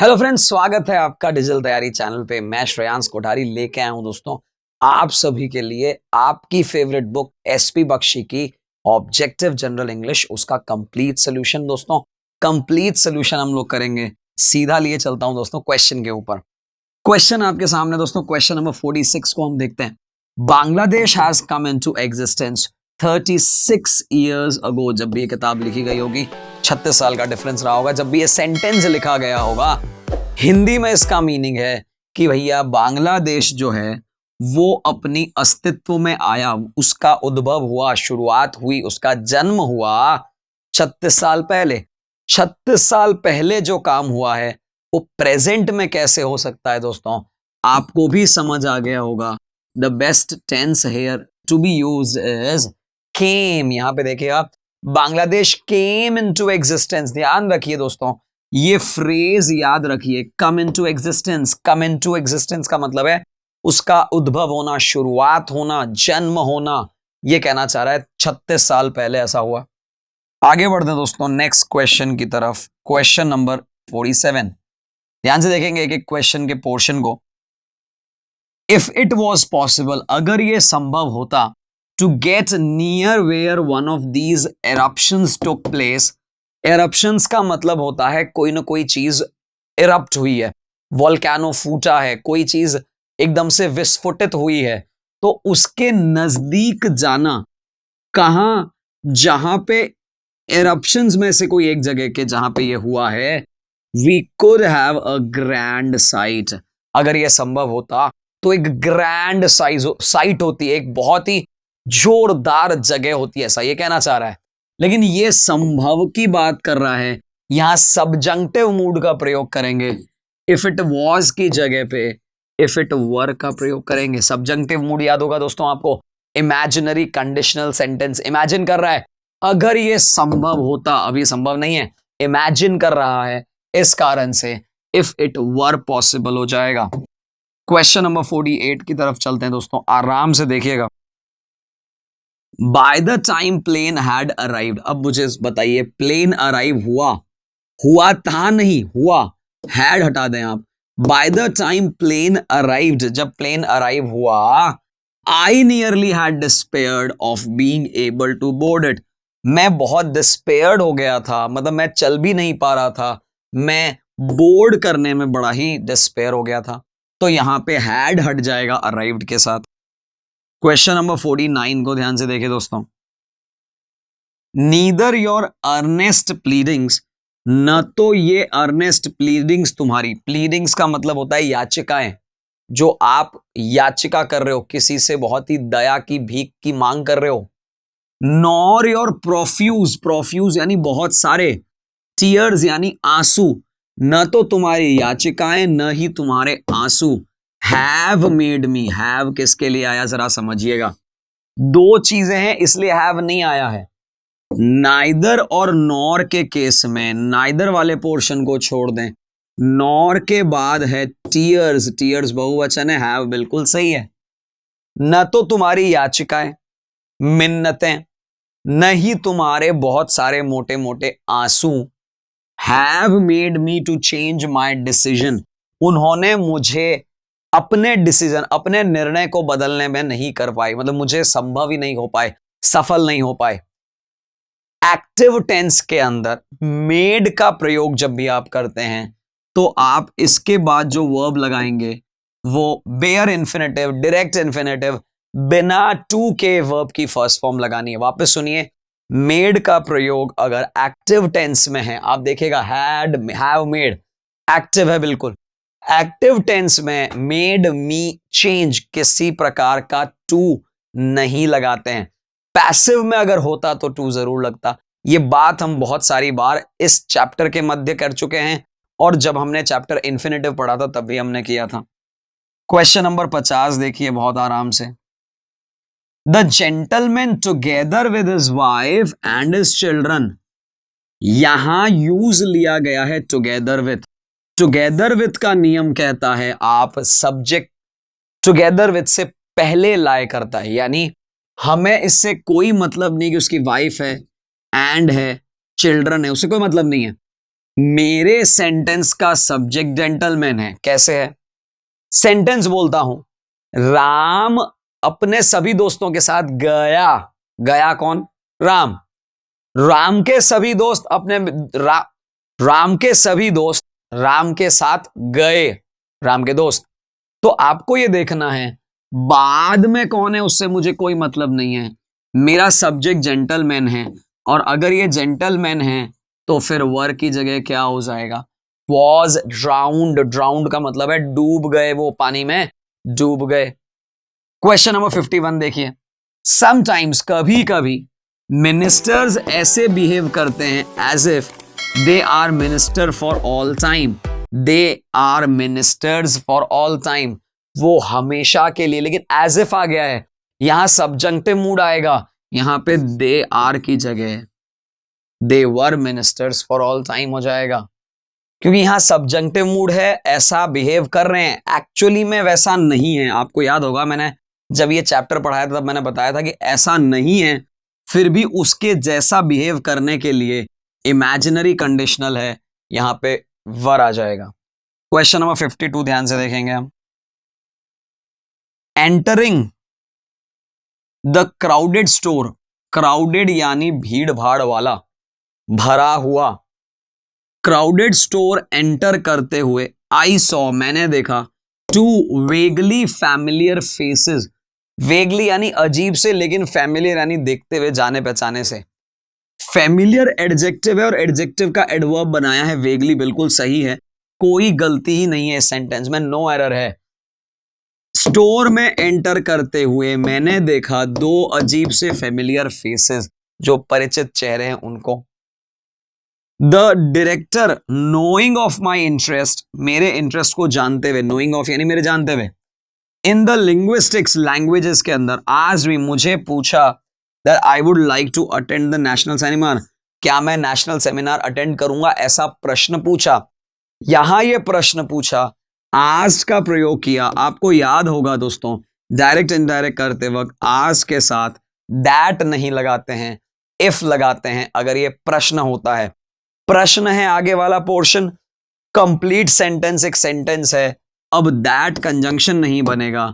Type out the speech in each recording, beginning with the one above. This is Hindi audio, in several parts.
हेलो फ्रेंड्स, स्वागत है आपका डिजिटल तैयारी चैनल पे। मैं श्रेयांश कोठारी लेके आया हूं दोस्तों आप सभी के लिए आपकी फेवरेट बुक एसपी बख्शी की ऑब्जेक्टिव जनरल इंग्लिश, उसका कंप्लीट सोल्यूशन। दोस्तों कंप्लीट सोल्यूशन हम लोग करेंगे। सीधा लिए चलता हूं दोस्तों क्वेश्चन के ऊपर। क्वेश्चन आपके सामने दोस्तों, क्वेश्चन नंबर 46 को हम देखते हैं। Bangladesh has come into existence 36 years ago. जब भी ये किताब लिखी गई होगी 36 साल का डिफरेंस रहा होगा। जब भी ये सेंटेंस लिखा गया होगा, हिंदी में इसका मीनिंग है कि भैया बांग्लादेश जो है वो अपनी अस्तित्व में आया, उसका उद्भव हुआ, शुरुआत हुई, उसका जन्म हुआ 36 साल पहले। 36 साल पहले जो काम हुआ है वो प्रेजेंट में कैसे हो सकता है दोस्तों, आपको भी समझ आ गया होगा। The best tense here to be used is came. यहां पे देखिए आप, बांग्लादेश केम इनटू एग्जिस्टेंस। ध्यान रखिए दोस्तों, ये फ्रेज याद रखिए, come into existence. Come into existence का मतलब है उसका उद्भव होना, शुरुआत होना, जन्म होना। ये कहना चाह रहा है 36 साल पहले ऐसा हुआ। आगे बढ़ते हैं दोस्तों नेक्स्ट क्वेश्चन की तरफ। क्वेश्चन नंबर 47, ध्यान से देखेंगे एक एक क्वेश्चन के पोर्शन को। इफ इट वॉज पॉसिबल, अगर ये संभव होता, to get near where one of these eruptions took place. Eruptions का मतलब होता है कोई ना कोई चीज इरप्ट हुई है, वोल्केनो फूटा है, कोई चीज एकदम से विस्फोटित हुई है, तो उसके नजदीक जाना। कहां? जहां पे एरप्शंस में से कोई एक जगह के जहां पे ये हुआ है, we could have a grand sight. अगर यह संभव होता तो एक ग्रैंड साइट होती है, एक बहुत ही जोरदार जगह होती है, ऐसा ये कहना चाह रहा है। लेकिन ये संभव की बात कर रहा है, यहां सब्जंक्टिव मूड का प्रयोग करेंगे। इफ इट वॉज की जगह पे इफ इट वर का प्रयोग करेंगे। सब्जंक्टिव मूड याद होगा दोस्तों आपको, इमेजिनरी कंडीशनल सेंटेंस। इमेजिन कर रहा है, अगर ये संभव होता, अभी संभव नहीं है, इमेजिन कर रहा है, इस कारण से इफ इट वर पॉसिबल हो जाएगा। क्वेश्चन नंबर 48 की तरफ चलते हैं दोस्तों, आराम से देखिएगा। By the time plane had arrived. अब मुझे बताइए, प्लेन अराइव हुआ था, नहीं हुआ, हैड हटा दें आप। By the time plane arrived, जब प्लेन अराइव हुआ, I nearly had despaired of being able to board it. मैं बहुत डिस्पेयर्ड हो गया था, मतलब मैं चल भी नहीं पा रहा था, मैं बोर्ड करने में बड़ा ही डिस्पेयर हो गया था। तो यहां पे हैड हट जाएगा अराइव्ड के साथ। क्वेश्चन नंबर 49 को ध्यान से देखिए दोस्तों। नीदर योर अर्नेस्ट प्लीडिंग्स, न तो ये अर्नेस्ट प्लीडिंग्स तुम्हारी, प्लीडिंग्स का मतलब होता है याचिकाएं, जो आप याचिका कर रहे हो, किसी से बहुत ही दया की, भीख की मांग कर रहे हो। नॉर योर प्रोफ्यूज, प्रोफ्यूज यानी बहुत सारे, टीयर्स यानी आंसू, न तो तुम्हारी याचिकाएं न ही तुम्हारे आंसू। हैव मेड मी, हैव किसके लिए आया जरा समझिएगा, दो चीजें हैं इसलिए हैव नहीं आया है। नाइदर और नॉर के केस में नाइदर वाले पोर्शन को छोड़ दें, नॉर के बाद है टीयर्स, टीयर्स बहुवचन है, हैव बिल्कुल सही है। न तो तुम्हारी याचिकाएं, मिन्नतें, न ही तुम्हारे बहुत सारे मोटे मोटे आंसू। Have made me to change my decision, उन्होंने मुझे अपने डिसीजन, अपने निर्णय को बदलने में नहीं कर पाई, मतलब मुझे संभव ही नहीं हो पाए, सफल नहीं हो पाए। एक्टिव टेंस के अंदर मेड का प्रयोग जब भी आप करते हैं तो आप इसके बाद जो वर्ब लगाएंगे वो बेयर इन्फिनेटिव, डायरेक्ट इन्फिनेटिव, बिना टू के वर्ब की फर्स्ट फॉर्म लगानी है। वापस सुनिए, मेड का प्रयोग अगर एक्टिव टेंस में है, आप देखिएगा हैड, हैव मेड, एक्टिव है बिल्कुल। एक्टिव टेंस में मेड मी चेंज किसी प्रकार का टू नहीं लगाते हैं। पैसिव में अगर होता तो टू जरूर लगता। ये बात हम बहुत सारी बार इस चैप्टर के मध्य कर चुके हैं, और जब हमने चैप्टर इन्फिनेटिव पढ़ा था तब भी हमने किया था। क्वेश्चन नंबर 50 देखिए बहुत आराम से। The gentleman together with his wife and his children, यहां यूज लिया गया है टुगेदर विथ। टुगेदर विथ का नियम कहता है आप सब्जेक्ट टुगेदर विथ से पहले लाए करता है, यानी हमें इससे कोई मतलब नहीं कि उसकी वाइफ है, एंड है, चिल्ड्रन है, उससे कोई मतलब नहीं है। मेरे सेंटेंस का सब्जेक्ट जेंटलमैन है। कैसे है? सेंटेंस बोलता हूं, राम अपने सभी दोस्तों के साथ गया। गया कौन? राम। राम के सभी दोस्त राम के सभी दोस्त राम के साथ गए। राम के दोस्त। तो आपको यह देखना है बाद में कौन है उससे मुझे कोई मतलब नहीं है, मेरा सब्जेक्ट जेंटलमैन है। और अगर ये जेंटलमैन है तो फिर वर की जगह क्या हो जाएगा? Was drowned. ड्राउंड का मतलब है डूब गए, वो पानी में डूब गए। क्वेश्चन नंबर 51 देखिए। समटाइम्स, कभी कभी, मिनिस्टर्स ऐसे बिहेव करते हैं as if they are minister for all time. They are ministers for all time, वो हमेशा के लिए। लेकिन एज इफ आ गया है, यहां सब्जंक्टिव मूड आएगा, यहां पे दे आर की जगह दे वर मिनिस्टर्स फॉर ऑल टाइम हो जाएगा, क्योंकि यहां सब्जंक्टिव मूड है, ऐसा बिहेव कर रहे हैं। एक्चुअली में वैसा नहीं है। आपको याद होगा मैंने जब ये चैप्टर पढ़ाया था तब मैंने बताया था कि ऐसा नहीं है, फिर भी उसके जैसा बिहेव करने के लिए इमेजिनरी कंडीशनल है, यहां पे वर आ जाएगा। क्वेश्चन नंबर 52 ध्यान से देखेंगे हम। Entering the crowded store. Crowded यानी भीड़ भाड़ वाला, भरा हुआ। क्राउडेड स्टोर एंटर करते हुए आई सॉ, मैंने देखा, two vaguely familiar faces. Vaguely यानी अजीब से, लेकिन फैमिलियर यानी देखते हुए, जाने पहचाने से। फैमिलियर एडजेक्टिव है और एडजेक्टिव का एडवर्ब बनाया है वेगली, बिल्कुल सही है, कोई गलती ही नहीं है इस सेंटेंस में, नो एरर है। स्टोर में एंटर करते हुए मैंने देखा दो अजीब से फैमिलियर फेसेस, जो परिचित चेहरे हैं उनको। The director knowing of my interest, मेरे इंटरेस्ट को जानते हुए, नोइंग ऑफ यानी मेरे जानते हुए, इन द लिंग्विस्टिक्स लैंग्वेजेस के अंदर, आज भी मुझे पूछा that I would like to attend the national seminar, क्या मैं नेशनल सेमिनार अटेंड करूंगा, ऐसा प्रश्न पूछा। यहां यह प्रश्न पूछा, आज का प्रयोग किया। आपको याद होगा दोस्तों, डायरेक्ट इनडायरेक्ट करते वक्त आज के साथ दैट नहीं लगाते हैं, इफ लगाते हैं अगर यह प्रश्न होता है। प्रश्न है आगे वाला पोर्शन, कंप्लीट सेंटेंस एक सेंटेंस है, अब दैट कंजंक्शन नहीं बनेगा,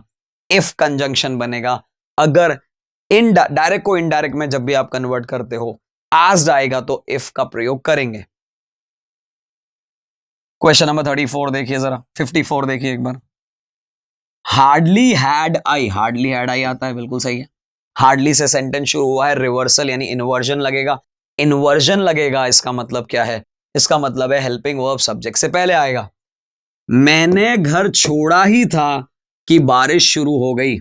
इफ कंजंक्शन बनेगा। अगर इन डायरेक्ट को इनडायरेक्ट में जब भी आप कन्वर्ट करते हो, आज आएगा तो इफ का प्रयोग करेंगे। क्वेश्चन नंबर 34 देखिए जरा, 54 देखिए एक बार। Hardly had I, hardly had I आता है, बिल्कुल सही है। हार्डली से सेंटेंस शुरू हुआ है, रिवर्सल यानी इन्वर्जन लगेगा। इन्वर्जन लगेगा इसका मतलब क्या है? इसका मतलब है हेल्पिंग वर्ब सब्जेक्ट से पहले आएगा। मैंने घर छोड़ा ही था कि बारिश शुरू हो गई।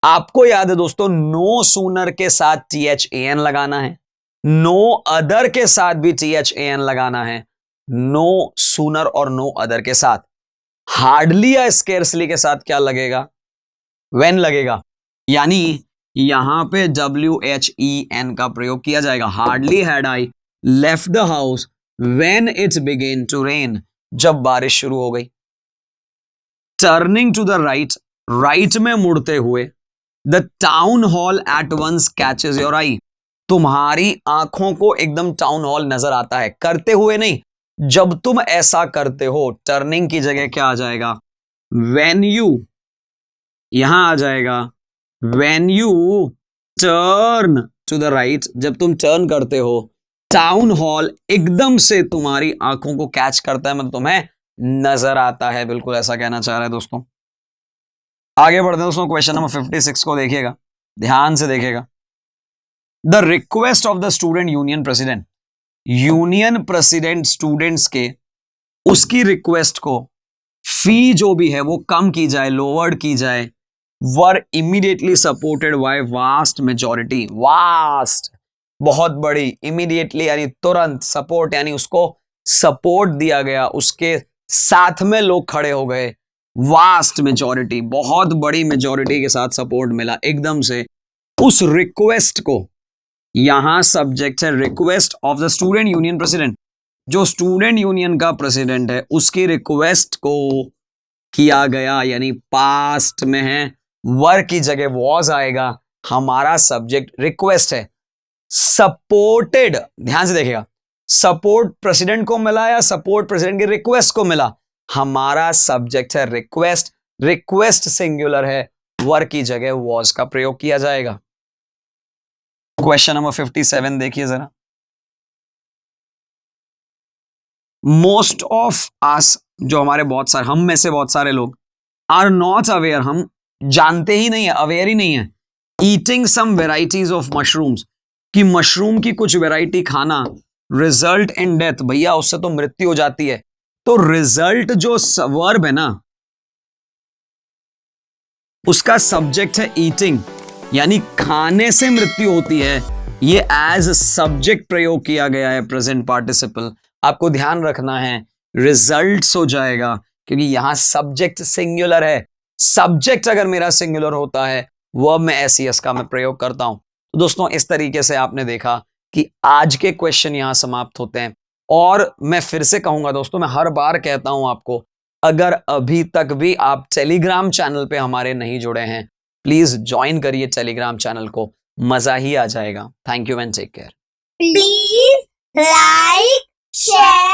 आपको याद है दोस्तों, नो सूनर के साथ THAN लगाना है, नो अदर के साथ भी THAN लगाना है, नो सूनर और नो अदर के साथ। हार्डली या स्केर्सली के साथ क्या लगेगा? व्हेन लगेगा, यानी यहां पे WHEN का प्रयोग किया जाएगा। Hardly had I left the house when it's began to rain, जब बारिश शुरू हो गई। Turning to the right, right में मुड़ते हुए, the town hall at once catches your eye, तुम्हारी आंखों को एकदम टाउन हॉल नजर आता है, करते हुए नहीं, जब तुम ऐसा करते हो। टर्निंग की जगह क्या आ जाएगा? व्हेन यू, यहां आ जाएगा when you turn to the right, जब तुम टर्न करते हो। टाउन हॉल एकदम से तुम्हारी आंखों को कैच करता है, मतलब तुम्हें नजर आता है, बिल्कुल ऐसा कहना चाह रहा है दोस्तों। आगे बढ़ते हैं दोस्तों, क्वेश्चन नंबर 56 को देखिएगा, ध्यान से देखिएगा। The request of the student union president, union president students के, उसकी रिक्वेस्ट को फी जो भी है वो कम की जाए, लोअर्ड की जाए, were immediately supported by vast majority. Vast बहुत बड़ी, इमीडिएटली यानी तुरंत, सपोर्ट यानी उसको सपोर्ट दिया गया, उसके साथ में लोग खड़े हो गए। वास्ट मेजॉरिटी, बहुत बड़ी मेजॉरिटी के साथ सपोर्ट मिला एकदम से उस रिक्वेस्ट को। यहां सब्जेक्ट है request of the student union president, जो स्टूडेंट यूनियन का प्रेसिडेंट है उसकी रिक्वेस्ट को किया गया, यानी पास्ट में है, वर की जगह वॉज आएगा। हमारा सब्जेक्ट रिक्वेस्ट है। सपोर्टेड, ध्यान से देखिएगा, सपोर्ट प्रेसिडेंट को मिला या सपोर्ट प्रेसिडेंट की रिक्वेस्ट को मिला? हमारा सब्जेक्ट है रिक्वेस्ट, रिक्वेस्ट सिंगुलर है, वर की जगह वॉज का प्रयोग किया जाएगा। क्वेश्चन नंबर 57 देखिए जरा। मोस्ट ऑफ अस, जो हमारे बहुत सारे, हम में से बहुत सारे लोग, आर नॉट अवेयर, हम जानते ही नहीं है, अवेयर ही नहीं है, eating some varieties of mushrooms, कि मशरूम की कुछ वेराइटी खाना रिजल्ट इन डेथ, भैया उससे तो मृत्यु हो जाती है। तो रिजल्ट जो वर्ब है ना, उसका सब्जेक्ट है ईटिंग, यानी खाने से मृत्यु होती है, ये एज सब्जेक्ट प्रयोग किया गया है प्रेजेंट पार्टिसिपल। आपको ध्यान रखना है रिजल्ट्स हो जाएगा, क्योंकि यहां सब्जेक्ट सिंगुलर है। सब्जेक्ट अगर मेरा सिंगुलर होता है, वर्ब में एस का मैं प्रयोग करता हूं। तो दोस्तों इस तरीके से आपने देखा कि आज के क्वेश्चन यहां समाप्त होते हैं। और मैं फिर से कहूंगा दोस्तों, मैं हर बार कहता हूं आपको, अगर अभी तक भी आप टेलीग्राम चैनल पे हमारे नहीं जुड़े हैं, प्लीज ज्वाइन करिए टेलीग्राम चैनल को, मजा ही आ जाएगा। Thank you and take care. Please like, share